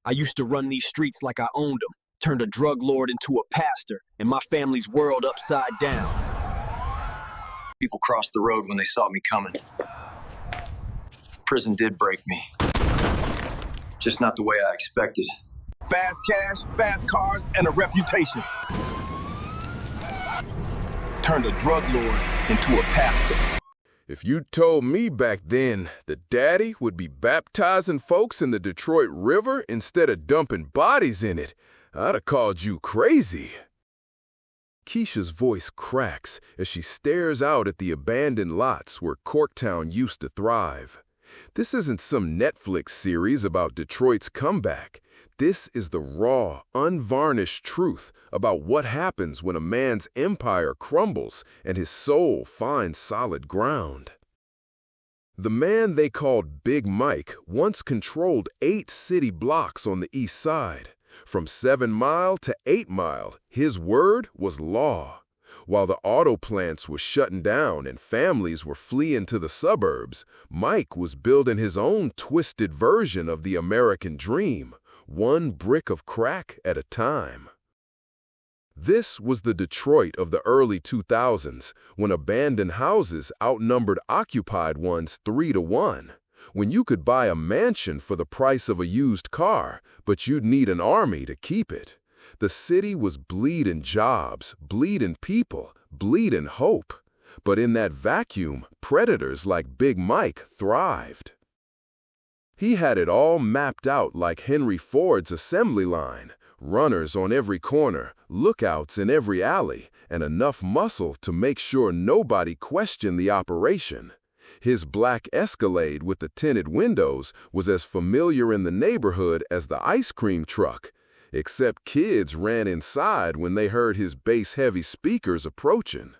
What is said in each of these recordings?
I used to run these streets like I owned them, turned a drug lord into a pastor, and my family's world upside down. People crossed the road when they saw me coming. Prison did break me. Just not the way I expected. Fast cash, fast cars, and a reputation. Turned a drug lord into a pastor. If you told me back then that Daddy would be baptizing folks in the Detroit River instead of dumping bodies in it, I'd have called you crazy. Keisha's voice cracks as she stares out at the abandoned lots where Corktown used to thrive. This isn't some Netflix series about Detroit's comeback. This is the raw, unvarnished truth about what happens when a man's empire crumbles and his soul finds solid ground. The man they called Big Mike once controlled 8 city blocks on the east side. From 7 Mile to 8 Mile, his word was law. While the auto plants were shutting down and families were fleeing to the suburbs, Mike was building his own twisted version of the American dream, one brick of crack at a time. This was the Detroit of the early 2000s, when abandoned houses outnumbered occupied ones 3-to-1. When you could buy a mansion for the price of a used car, but you'd need an army to keep it. The city was bleeding jobs, bleeding people, bleeding hope. But in that vacuum, predators like Big Mike thrived. He had it all mapped out like Henry Ford's assembly line, runners on every corner, lookouts in every alley, and enough muscle to make sure nobody questioned the operation. His black Escalade with the tinted windows was as familiar in the neighborhood as the ice cream truck, except kids ran inside when they heard his bass-heavy speakers approaching.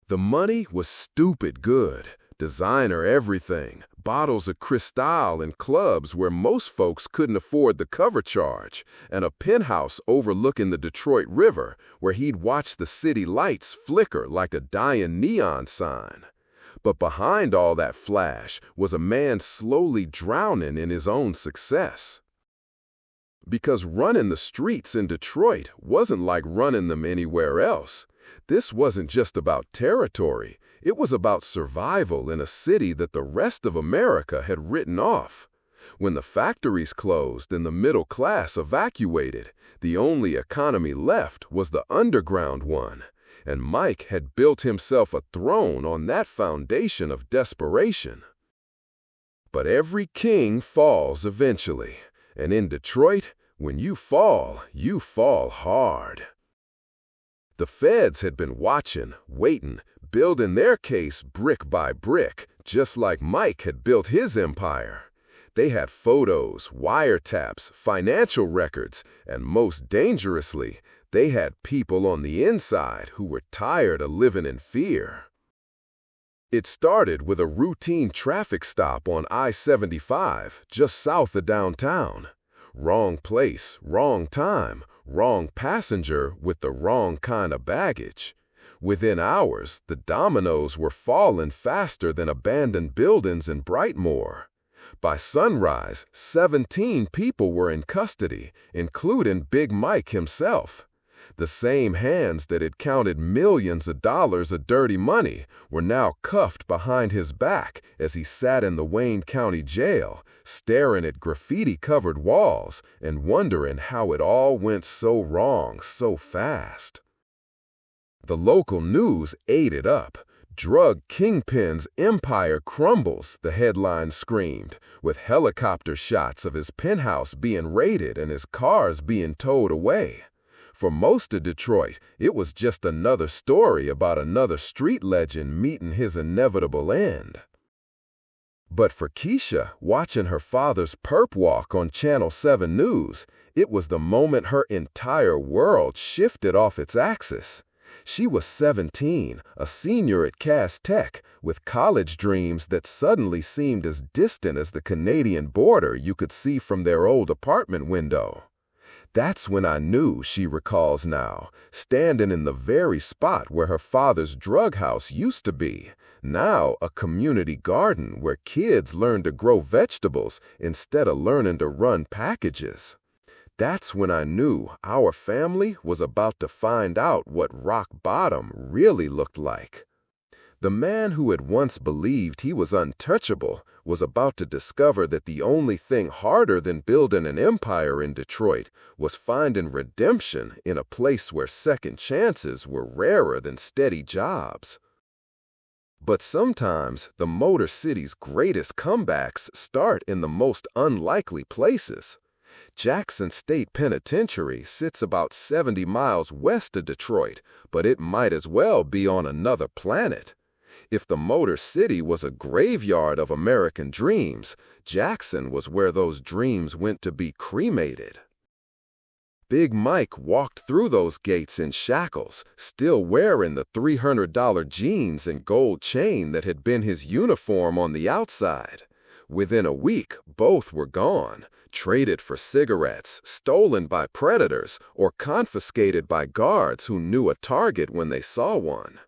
The money was stupid good, designer everything, bottles of Cristal in clubs where most folks couldn't afford the cover charge, and a penthouse overlooking the Detroit River where he'd watch the city lights flicker like a dying neon sign. But behind all that flash was a man slowly drowning in his own success. Because running the streets in Detroit wasn't like running them anywhere else. This wasn't just about territory. It was about survival in a city that the rest of America had written off. When the factories closed and the middle class evacuated, the only economy left was the underground one. And Mike had built himself a throne on that foundation of desperation. But every king falls eventually. And in Detroit, when you fall hard. The feds had been watching, waiting, building their case brick by brick, just like Mike had built his empire. They had photos, wiretaps, financial records, and most dangerously, they had people on the inside who were tired of living in fear. It started with a routine traffic stop on I-75, just south of downtown. Wrong place, wrong time, wrong passenger with the wrong kind of baggage. Within hours, the dominoes were falling faster than abandoned buildings in Brightmoor. By sunrise, 17 people were in custody, including Big Mike himself. The same hands that had counted millions of dollars of dirty money were now cuffed behind his back as he sat in the Wayne County Jail, staring at graffiti-covered walls and wondering how it all went so wrong so fast. The local news ate it up. "Drug Kingpin's empire crumbles," the headline screamed, with helicopter shots of his penthouse being raided and his cars being towed away. For most of Detroit, it was just another story about another street legend meeting his inevitable end. But for Keisha, watching her father's perp walk on Channel 7 News, it was the moment her entire world shifted off its axis. She was 17, a senior at Cass Tech, with college dreams that suddenly seemed as distant as the Canadian border you could see from their old apartment window. That's when I knew, she recalls now, standing in the very spot where her father's drug house used to be, now a community garden where kids learn to grow vegetables instead of learning to run packages. That's when I knew our family was about to find out what rock bottom really looked like. The man who had once believed he was untouchable was about to discover that the only thing harder than building an empire in Detroit was finding redemption in a place where second chances were rarer than steady jobs. But sometimes the Motor City's greatest comebacks start in the most unlikely places. Jackson State Penitentiary sits about 70 miles west of Detroit, but it might as well be on another planet. If the Motor City was a graveyard of American dreams, Jackson was where those dreams went to be cremated. Big Mike walked through those gates in shackles, still wearing the $300 jeans and gold chain that had been his uniform on the outside. Within a week, both were gone, traded for cigarettes, stolen by predators, or confiscated by guards who knew a target when they saw one.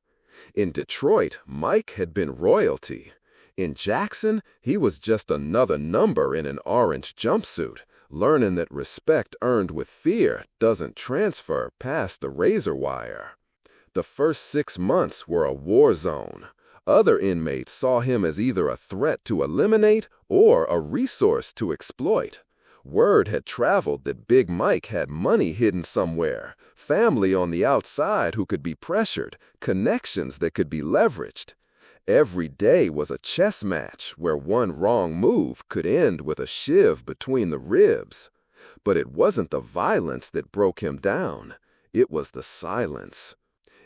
In Detroit, Mike had been royalty. In Jackson, he was just another number in an orange jumpsuit, learning that respect earned with fear doesn't transfer past the razor wire. The first 6 months were a war zone. Other inmates saw him as either a threat to eliminate or a resource to exploit. Word had traveled that Big Mike had money hidden somewhere, family on the outside who could be pressured, connections that could be leveraged. Every day was a chess match where one wrong move could end with a shiv between the ribs. But it wasn't the violence that broke him down. It was the silence.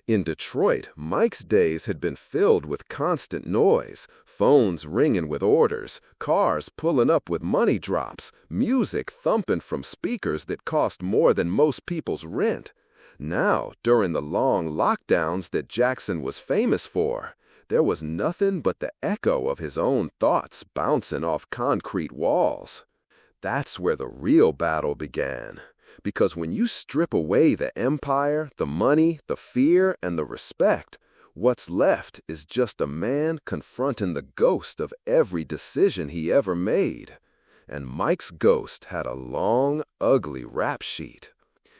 In Detroit, Mike's days had been filled with constant noise, phones ringing with orders, cars pulling up with money drops, music thumping from speakers that cost more than most people's rent. Now, during the long lockdowns that Jackson was famous for, there was nothing but the echo of his own thoughts bouncing off concrete walls. That's where the real battle began. Because when you strip away the empire, the money, the fear, and the respect, what's left is just a man confronting the ghost of every decision he ever made. And Mike's ghost had a long, ugly rap sheet.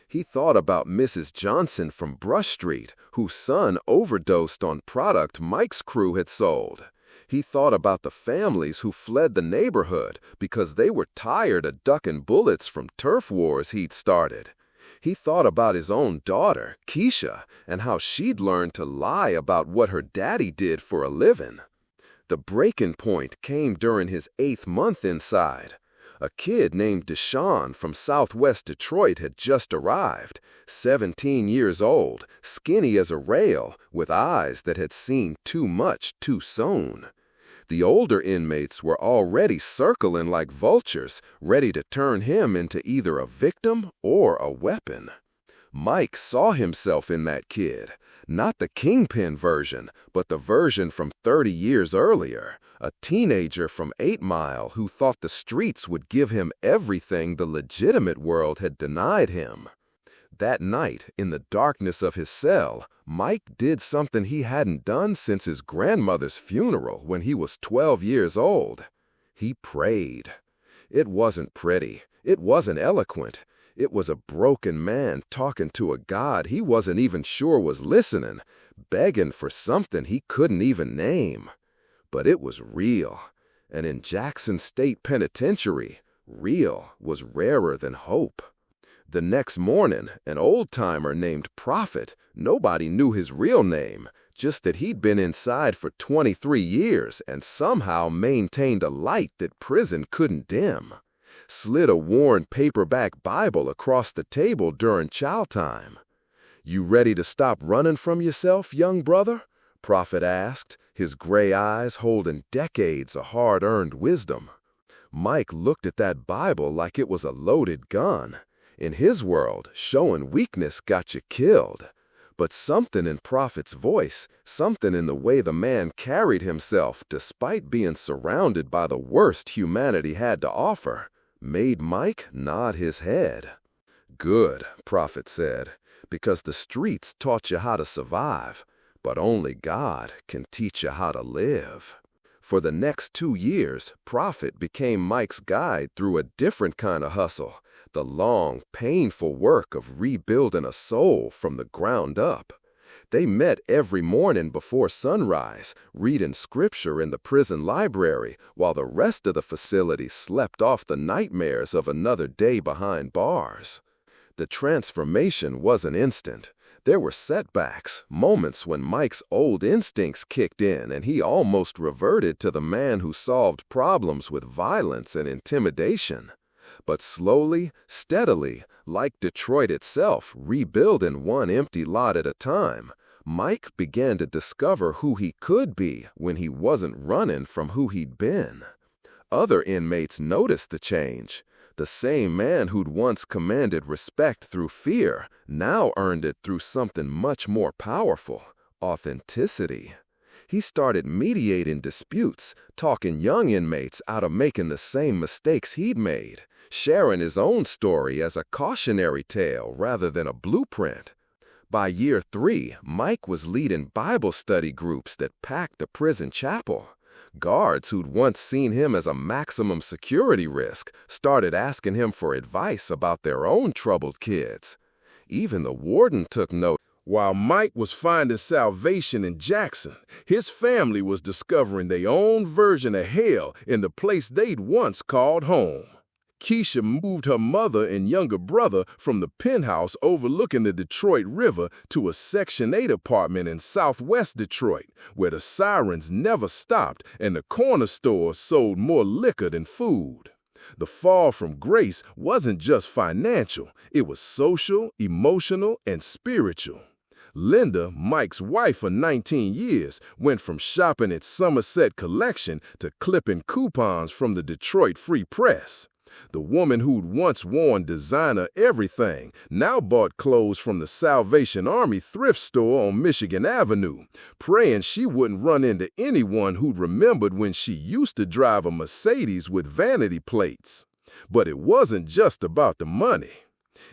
He thought about Mrs. Johnson from Brush Street, whose son overdosed on product Mike's crew had sold. He thought about the families who fled the neighborhood because they were tired of ducking bullets from turf wars he'd started. He thought about his own daughter, Keisha, and how she'd learned to lie about what her daddy did for a living. The breaking point came during his 8th month inside. A kid named Deshaun from southwest Detroit had just arrived, 17 years old, skinny as a rail, with eyes that had seen too much too soon. The older inmates were already circling like vultures, ready to turn him into either a victim or a weapon. Mike saw himself in that kid, not the Kingpin version, but the version from 30 years earlier, a teenager from 8 Mile who thought the streets would give him everything the legitimate world had denied him. That night, in the darkness of his cell, Mike did something he hadn't done since his grandmother's funeral when he was 12 years old. He prayed. It wasn't pretty. It wasn't eloquent. It was a broken man talking to a God he wasn't even sure was listening, begging for something he couldn't even name. But it was real. And in Jackson State Penitentiary, real was rarer than hope. The next morning, an old-timer named Prophet, nobody knew his real name, just that he'd been inside for 23 years and somehow maintained a light that prison couldn't dim, slid a worn paperback Bible across the table during chow time. "You ready to stop running from yourself, young brother?" Prophet asked, his gray eyes holding decades of hard-earned wisdom. Mike looked at that Bible like it was a loaded gun. In his world, showing weakness got you killed. But something in Prophet's voice, something in the way the man carried himself despite being surrounded by the worst humanity had to offer, made Mike nod his head. Good, Prophet said, because the streets taught you how to survive, but only God can teach you how to live. For the next 2 years, Prophet became Mike's guide through a different kind of hustle, the long, painful work of rebuilding a soul from the ground up. They met every morning before sunrise, reading scripture in the prison library, while the rest of the facility slept off the nightmares of another day behind bars. The transformation wasn't instant. There were setbacks, moments when Mike's old instincts kicked in and he almost reverted to the man who solved problems with violence and intimidation. But slowly, steadily, like Detroit itself, rebuilding one empty lot at a time, Mike began to discover who he could be when he wasn't running from who he'd been. Other inmates noticed the change. The same man who'd once commanded respect through fear now earned it through something much more powerful: authenticity. He started mediating disputes, talking young inmates out of making the same mistakes he'd made, sharing his own story as a cautionary tale rather than a blueprint. By year 3, Mike was leading Bible study groups that packed the prison chapel. Guards who'd once seen him as a maximum security risk started asking him for advice about their own troubled kids. Even the warden took note. While Mike was finding salvation in Jackson, his family was discovering their own version of hell in the place they'd once called home. Keisha moved her mother and younger brother from the penthouse overlooking the Detroit River to a Section 8 apartment in southwest Detroit, where the sirens never stopped and the corner stores sold more liquor than food. The fall from grace wasn't just financial, it was social, emotional, and spiritual. Linda, Mike's wife for 19 years, went from shopping at Somerset Collection to clipping coupons from the Detroit Free Press. The woman who'd once worn designer everything now bought clothes from the Salvation Army thrift store on Michigan Avenue, praying she wouldn't run into anyone who'd remembered when she used to drive a Mercedes with vanity plates. But it wasn't just about the money.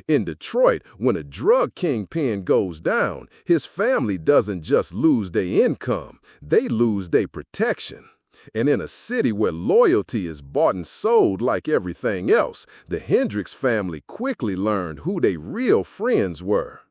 In Detroit, when a drug kingpin goes down, his family doesn't just lose their income, they lose their protection. And in a city where loyalty is bought and sold like everything else, the Hendricks family quickly learned who their real friends were.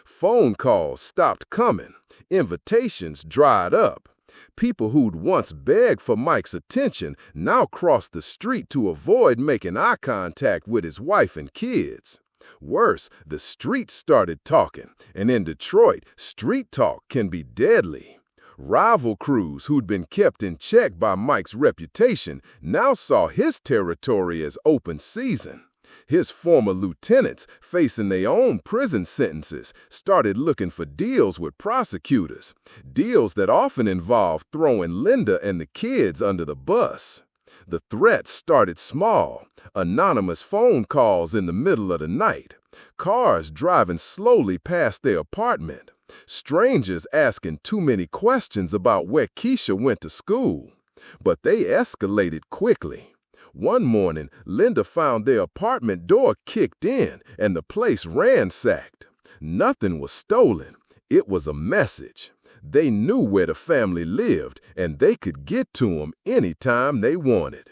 Phone calls stopped coming. Invitations dried up. People who'd once begged for Mike's attention now crossed the street to avoid making eye contact with his wife and kids. Worse, the streets started talking, and in Detroit, street talk can be deadly. Rival crews who'd been kept in check by Mike's reputation now saw his territory as open season. His former lieutenants, facing their own prison sentences, started looking for deals with prosecutors, deals that often involved throwing Linda and the kids under the bus. The threats started small: anonymous phone calls in the middle of the night, cars driving slowly past their apartment, strangers asking too many questions about where Keisha went to school. But they escalated quickly. One morning, Linda found their apartment door kicked in and the place ransacked. Nothing was stolen. It was a message. They knew where the family lived, and they could get to them anytime they wanted.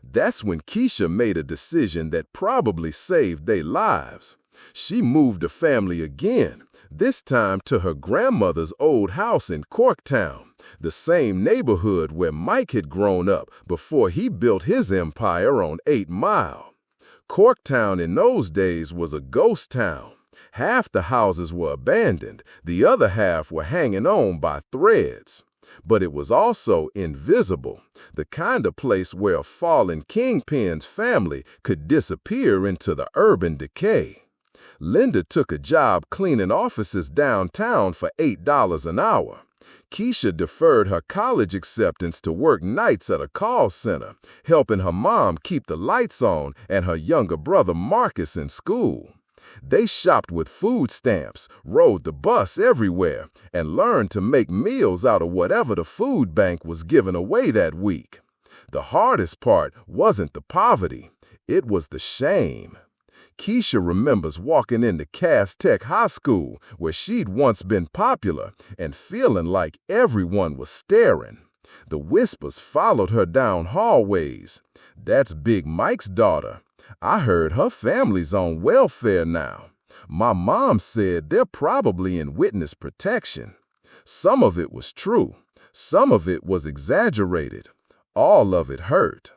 That's when Keisha made a decision that probably saved their lives. She moved the family again, this time to her grandmother's old house in Corktown, the same neighborhood where Mike had grown up before he built his empire on 8 Mile. Corktown in those days was a ghost town. Half the houses were abandoned, the other half were hanging on by threads. But it was also invisible, the kind of place where a fallen kingpin's family could disappear into the urban decay. Linda took a job cleaning offices downtown for $8 an hour. Keisha deferred her college acceptance to work nights at a call center, helping her mom keep the lights on and her younger brother Marcus in school. They shopped with food stamps, rode the bus everywhere, and learned to make meals out of whatever the food bank was giving away that week. The hardest part wasn't the poverty, it was the shame. Keisha remembers walking into Cass Tech High School, where she'd once been popular, and feeling like everyone was staring. The whispers followed her down hallways. "That's Big Mike's daughter. I heard her family's on welfare now. My mom said they're probably in witness protection." Some of it was true. Some of it was exaggerated. All of it hurt.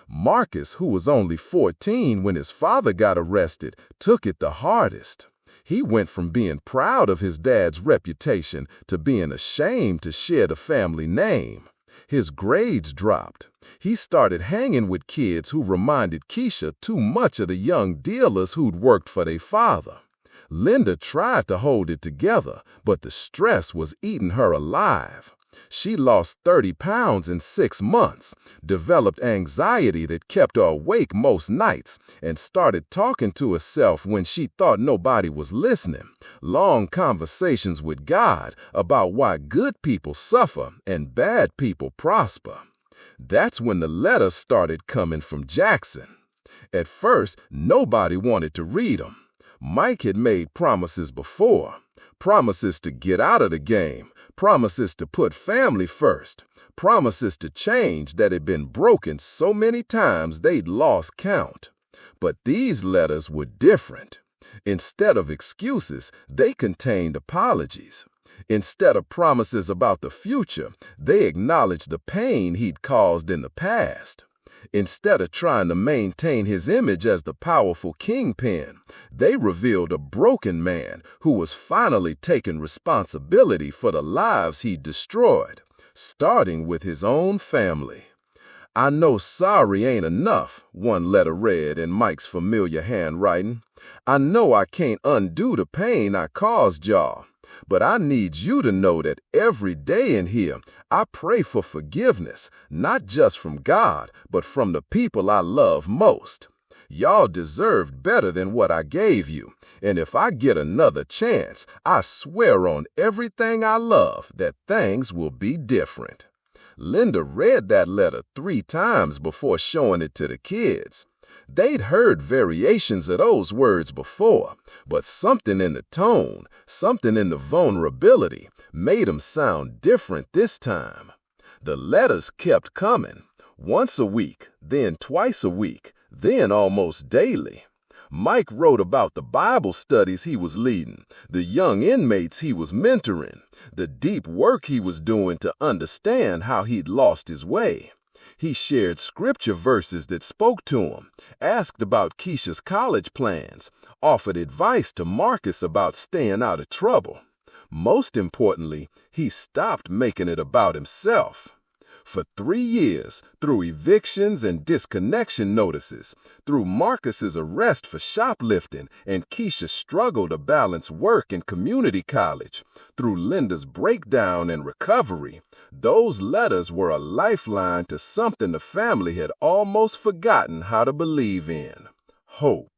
Marcus, who was only 14 when his father got arrested, took it the hardest. He went from being proud of his dad's reputation to being ashamed to share the family name. His grades dropped. He started hanging with kids who reminded Keisha too much of the young dealers who'd worked for their father. Linda tried to hold it together, but the stress was eating her alive. She lost 30 pounds in 6 months, developed anxiety that kept her awake most nights, and started talking to herself when she thought nobody was listening. Long conversations with God about why good people suffer and bad people prosper. That's when the letters started coming from Jackson. At first, nobody wanted to read them. Mike had made promises before. Promises to get out of the game. Promises to put family first. Promises to change that had been broken so many times they'd lost count. But these letters were different. Instead of excuses, they contained apologies. Instead of promises about the future, they acknowledged the pain he'd caused in the past. Instead of trying to maintain his image as the powerful kingpin, they revealed a broken man who was finally taking responsibility for the lives he'd destroyed, starting with his own family. "I know sorry ain't enough," one letter read in Mike's familiar handwriting. "I know I can't undo the pain I caused y'all. But I need you to know that every day in here, I pray for forgiveness, not just from God, but from the people I love most. Y'all deserved better than what I gave you, and if I get another chance, I swear on everything I love that things will be different." Linda read that letter 3 times before showing it to the kids. They'd heard variations of those words before, but something in the tone, something in the vulnerability, made them sound different this time. The letters kept coming, once a week, then twice a week, then almost daily. Mike wrote about the Bible studies he was leading, the young inmates he was mentoring, the deep work he was doing to understand how he'd lost his way. He shared scripture verses that spoke to him, asked about Keisha's college plans, offered advice to Marcus about staying out of trouble. Most importantly, he stopped making it about himself. For 3 years, through evictions and disconnection notices, through Marcus's arrest for shoplifting and Keisha's struggle to balance work and community college, through Linda's breakdown and recovery, those letters were a lifeline to something the family had almost forgotten how to believe in: hope.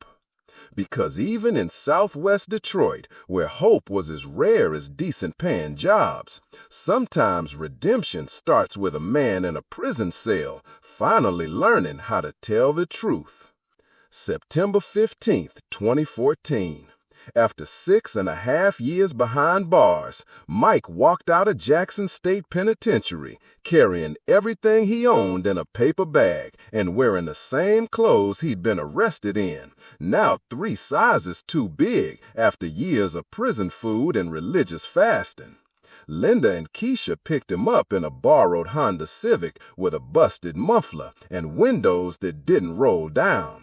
Because even in Southwest Detroit, where hope was as rare as decent-paying jobs, sometimes redemption starts with a man in a prison cell finally learning how to tell the truth. September 15th, 2014. After 6.5 years behind bars, Mike walked out of Jackson State Penitentiary, carrying everything he owned in a paper bag and wearing the same clothes he'd been arrested in, now 3 sizes too big after years of prison food and religious fasting. Linda and Keisha picked him up in a borrowed Honda Civic with a busted muffler and windows that didn't roll down.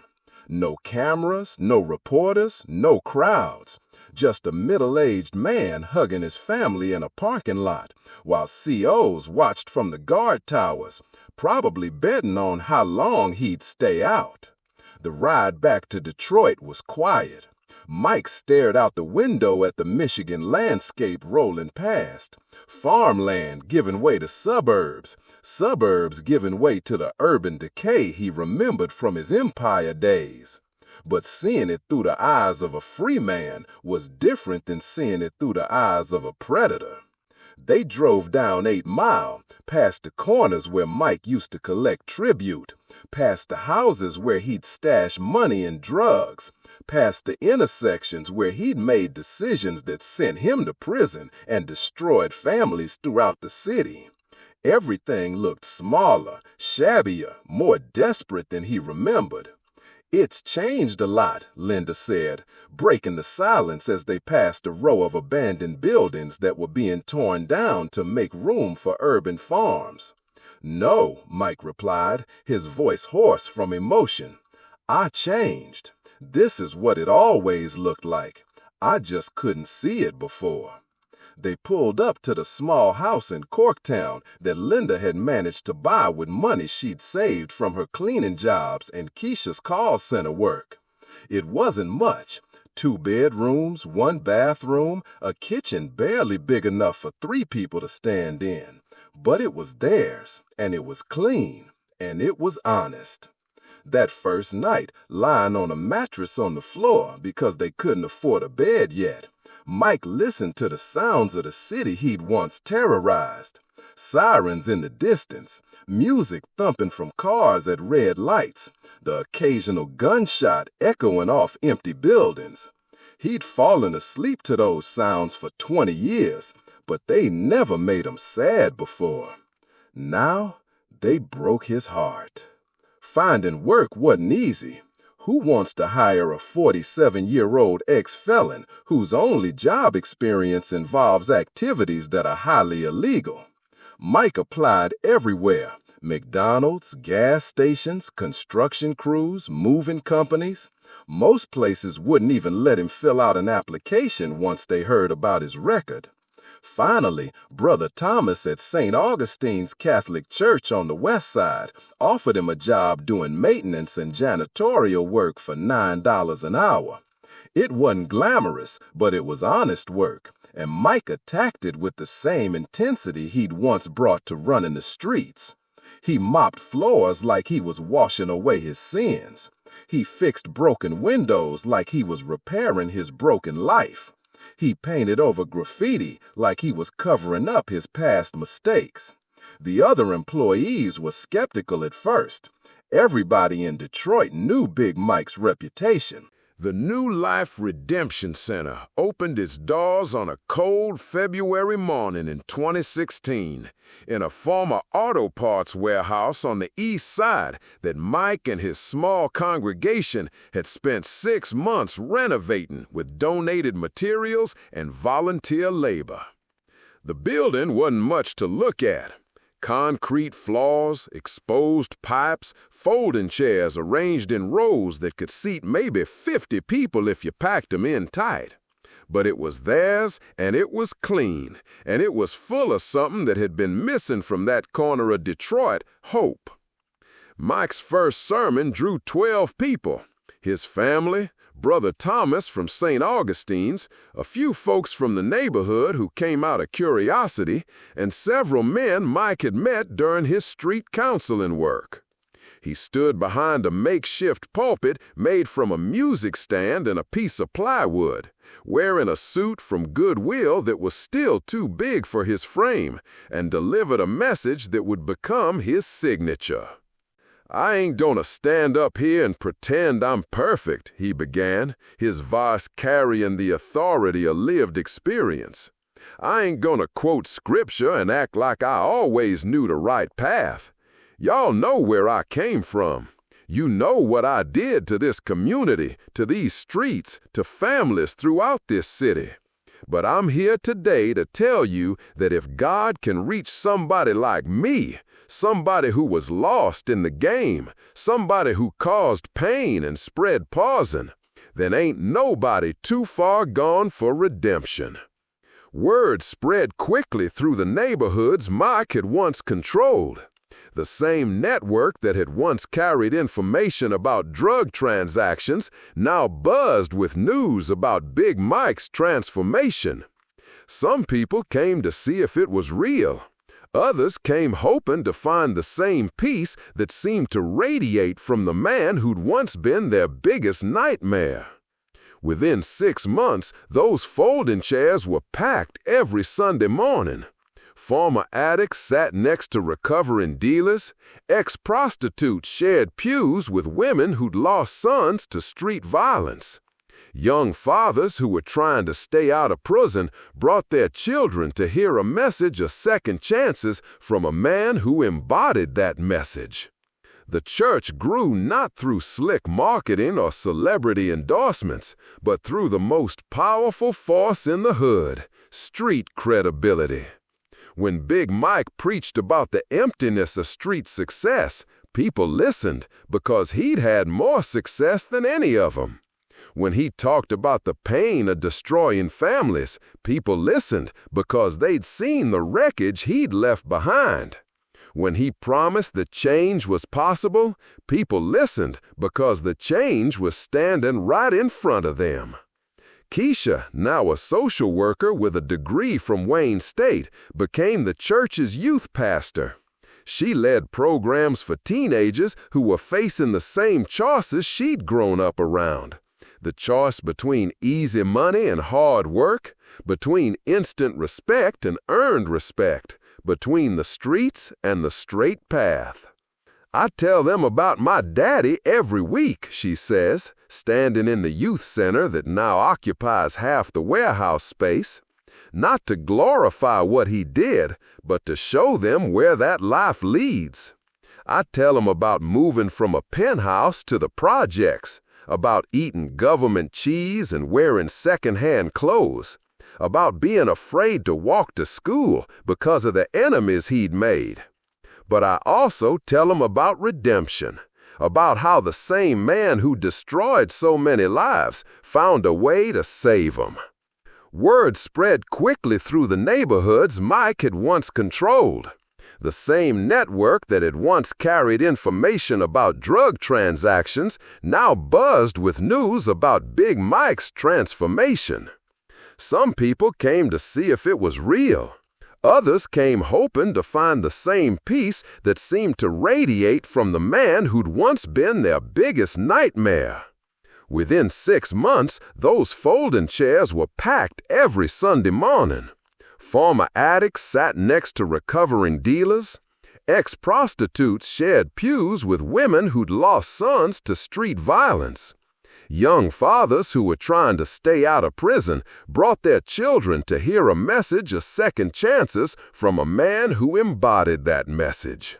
No cameras, no reporters, no crowds. Just a middle-aged man hugging his family in a parking lot, while COs watched from the guard towers, probably betting on how long he'd stay out. The ride back to Detroit was quiet. Mike stared out the window at the Michigan landscape rolling past. Farmland giving way to suburbs. Suburbs giving way to the urban decay he remembered from his Empire days. But seeing it through the eyes of a free man was different than seeing it through the eyes of a predator. They drove down 8 Mile, past the corners where Mike used to collect tribute, past the houses where he'd stash money and drugs, past the intersections where he'd made decisions that sent him to prison and destroyed families throughout the city. Everything looked smaller, shabbier, more desperate than he remembered. "It's changed a lot," Linda said, breaking the silence as they passed a row of abandoned buildings that were being torn down to make room for urban farms. "No," Mike replied, his voice hoarse from emotion. "I changed. This is what it always looked like. I just couldn't see it before." They pulled up to the small house in Corktown that Linda had managed to buy with money she'd saved from her cleaning jobs and Keisha's call center work. It wasn't much. 2 bedrooms, 1 bathroom, a kitchen barely big enough for 3 people to stand in. But it was theirs, and it was clean, and it was honest. That first night, lying on a mattress on the floor because they couldn't afford a bed yet, Mike listened to the sounds of the city he'd once terrorized. Sirens in the distance, music thumping from cars at red lights, the occasional gunshot echoing off empty buildings. He'd fallen asleep to those sounds for 20 years, but they never made him sad before. Now, they broke his heart. Finding work wasn't easy. Who wants to hire a 47-year-old ex-felon whose only job experience involves activities that are highly illegal? Mike applied everywhere: McDonald's, gas stations, construction crews, moving companies. Most places wouldn't even let him fill out an application once they heard about his record. Finally, Brother Thomas at St. Augustine's Catholic Church on the west side offered him a job doing maintenance and janitorial work for $9 an hour. It wasn't glamorous, but it was honest work, and Mike attacked it with the same intensity he'd once brought to running the streets. He mopped floors like he was washing away his sins. He fixed broken windows like he was repairing his broken life. He painted over graffiti like he was covering up his past mistakes. The other employees were skeptical at first. Everybody in Detroit knew Big Mike's reputation. The New Life Redemption Center opened its doors on a cold February morning in 2016 in a former auto parts warehouse on the east side that Mike and his small congregation had spent 6 months renovating with donated materials and volunteer labor. The building wasn't much to look at. Concrete floors, exposed pipes, folding chairs arranged in rows that could seat maybe 50 people if you packed them in tight. But it was theirs, and it was clean, and it was full of something that had been missing from that corner of Detroit: hope. Mike's first sermon drew 12 people: his family, Brother Thomas from St. Augustine's, a few folks from the neighborhood who came out of curiosity, and several men Mike had met during his street counseling work. He stood behind a makeshift pulpit made from a music stand and a piece of plywood, wearing a suit from Goodwill that was still too big for his frame, and delivered a message that would become his signature. "I ain't gonna stand up here and pretend I'm perfect," he began, his voice carrying the authority of lived experience. "I ain't gonna quote scripture and act like I always knew the right path. Y'all know where I came from. You know what I did to this community, to these streets, to families throughout this city. But I'm here today to tell you that if God can reach somebody like me, somebody who was lost in the game, somebody who caused pain and spread poison, then ain't nobody too far gone for redemption." Word spread quickly through the neighborhoods Mike had once controlled. The same network that had once carried information about drug transactions now buzzed with news about Big Mike's transformation. Some people came to see if it was real. Others came hoping to find the same peace that seemed to radiate from the man who'd once been their biggest nightmare. Within 6 months, those folding chairs were packed every Sunday morning. Former addicts sat next to recovering dealers. Ex-prostitutes shared pews with women who'd lost sons to street violence. Young fathers who were trying to stay out of prison brought their children to hear a message of second chances from a man who embodied that message. The church grew not through slick marketing or celebrity endorsements, but through the most powerful force in the hood, street credibility. When Big Mike preached about the emptiness of street success, people listened because he'd had more success than any of them. When he talked about the pain of destroying families, people listened because they'd seen the wreckage he'd left behind. When he promised that change was possible, people listened because the change was standing right in front of them. Keisha, now a social worker with a degree from Wayne State, became the church's youth pastor. She led programs for teenagers who were facing the same choices she'd grown up around. The choice between easy money and hard work, between instant respect and earned respect, between the streets and the straight path. I tell them about my daddy every week, she says, standing in the youth center that now occupies half the warehouse space, not to glorify what he did, but to show them where that life leads. I tell them about moving from a penthouse to the projects, about eating government cheese and wearing secondhand clothes, about being afraid to walk to school because of the enemies he'd made. But I also tell them about redemption, about how the same man who destroyed so many lives found a way to save them. Word spread quickly through the neighborhoods Mike had once controlled. The same network that had once carried information about drug transactions now buzzed with news about Big Mike's transformation. Some people came to see if it was real. Others came hoping to find the same peace that seemed to radiate from the man who'd once been their biggest nightmare. Within 6 months, those folding chairs were packed every Sunday morning. Former addicts sat next to recovering dealers. Ex-prostitutes shared pews with women who'd lost sons to street violence. Young fathers who were trying to stay out of prison brought their children to hear a message of second chances from a man who embodied that message.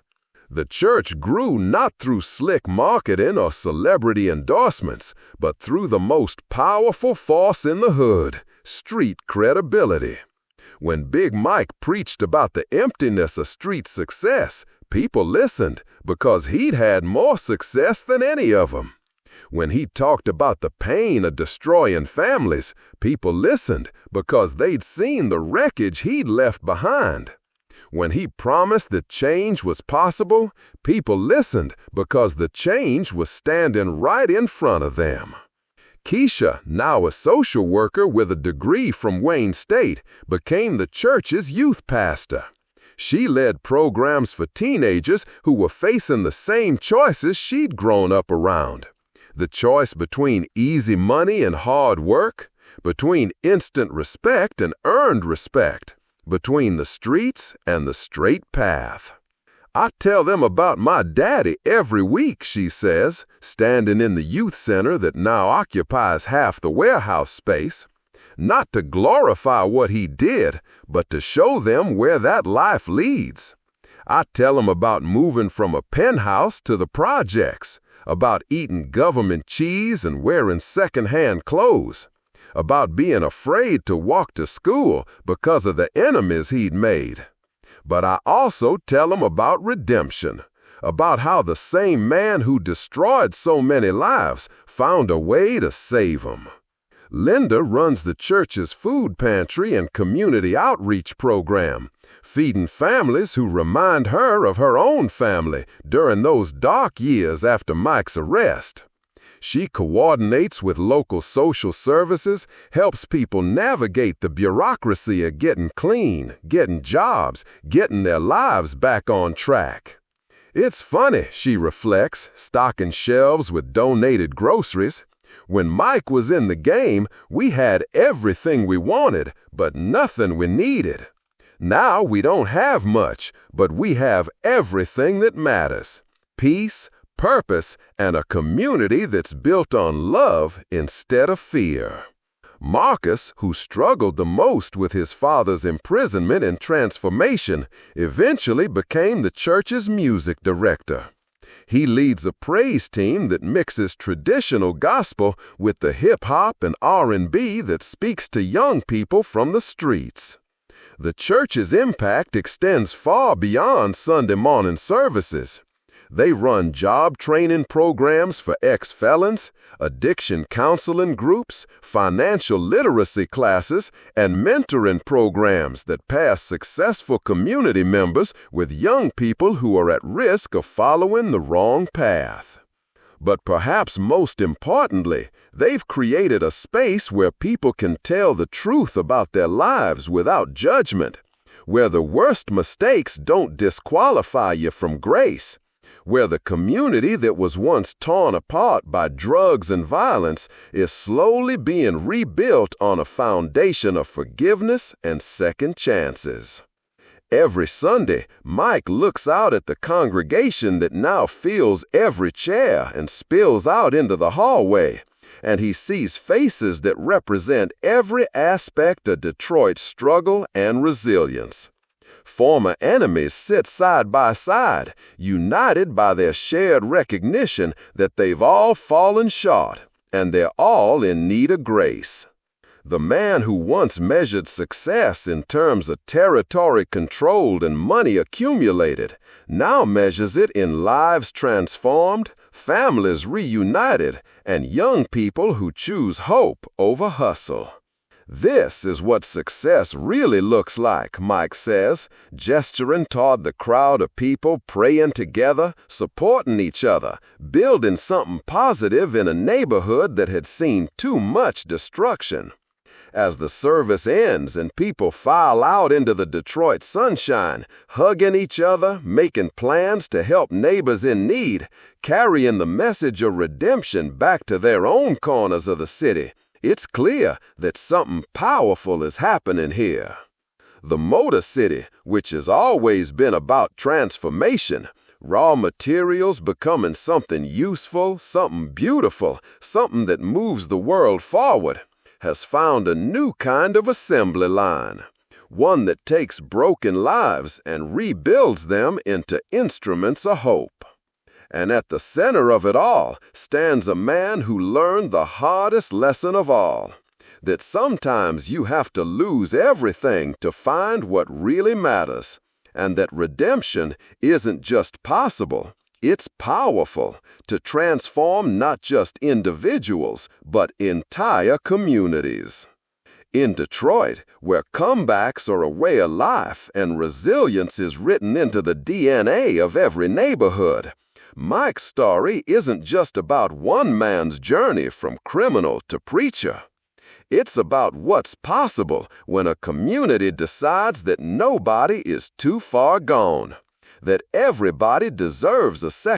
The church grew not through slick marketing or celebrity endorsements, but through the most powerful force in the hood, street credibility. When Big Mike preached about the emptiness of street success, people listened because he'd had more success than any of them. When he talked about the pain of destroying families, people listened because they'd seen the wreckage he'd left behind. When he promised that change was possible, people listened because the change was standing right in front of them. Keisha, now a social worker with a degree from Wayne State, became the church's youth pastor. She led programs for teenagers who were facing the same choices she'd grown up around. The choice between easy money and hard work, between instant respect and earned respect, between the streets and the straight path. I tell them about my daddy every week, she says, standing in the youth center that now occupies half the warehouse space, not to glorify what he did, but to show them where that life leads. I tell them about moving from a penthouse to the projects, about eating government cheese and wearing secondhand clothes, about being afraid to walk to school because of the enemies he'd made. But I also tell them about redemption, about how the same man who destroyed so many lives found a way to save them. Linda runs the church's food pantry and community outreach program, feeding families who remind her of her own family during those dark years after Mike's arrest. She coordinates with local social services, helps people navigate the bureaucracy of getting clean, getting jobs, getting their lives back on track. It's funny, she reflects, stocking shelves with donated groceries. When Mike was in the game, we had everything we wanted, but nothing we needed. Now we don't have much, but we have everything that matters: peace, purpose, and a community that's built on love instead of fear. Marcus, who struggled the most with his father's imprisonment and transformation, eventually became the church's music director. He leads a praise team that mixes traditional gospel with the hip-hop and R&B that speaks to young people from the streets. The church's impact extends far beyond Sunday morning services. They run job training programs for ex-felons, addiction counseling groups, financial literacy classes, and mentoring programs that pair successful community members with young people who are at risk of following the wrong path. But perhaps most importantly, they've created a space where people can tell the truth about their lives without judgment, where the worst mistakes don't disqualify you from grace, where the community that was once torn apart by drugs and violence is slowly being rebuilt on a foundation of forgiveness and second chances. Every Sunday, Mike looks out at the congregation that now fills every chair and spills out into the hallway, and he sees faces that represent every aspect of Detroit's struggle and resilience. Former enemies sit side by side, united by their shared recognition that they've all fallen short, and they're all in need of grace. The man who once measured success in terms of territory controlled and money accumulated now measures it in lives transformed, families reunited, and young people who choose hope over hustle. This is what success really looks like, Mike says, gesturing toward the crowd of people praying together, supporting each other, building something positive in a neighborhood that had seen too much destruction. As the service ends and people file out into the Detroit sunshine, hugging each other, making plans to help neighbors in need, carrying the message of redemption back to their own corners of the city, it's clear that something powerful is happening here. The Motor City, which has always been about transformation, raw materials becoming something useful, something beautiful, something that moves the world forward, has found a new kind of assembly line, one that takes broken lives and rebuilds them into instruments of hope. And at the center of it all stands a man who learned the hardest lesson of all, that sometimes you have to lose everything to find what really matters, and that redemption isn't just possible, it's powerful to transform not just individuals, but entire communities. In Detroit, where comebacks are a way of life and resilience is written into the DNA of every neighborhood, Mike's story isn't just about one man's journey from criminal to preacher. It's about what's possible when a community decides that nobody is too far gone, that everybody deserves a second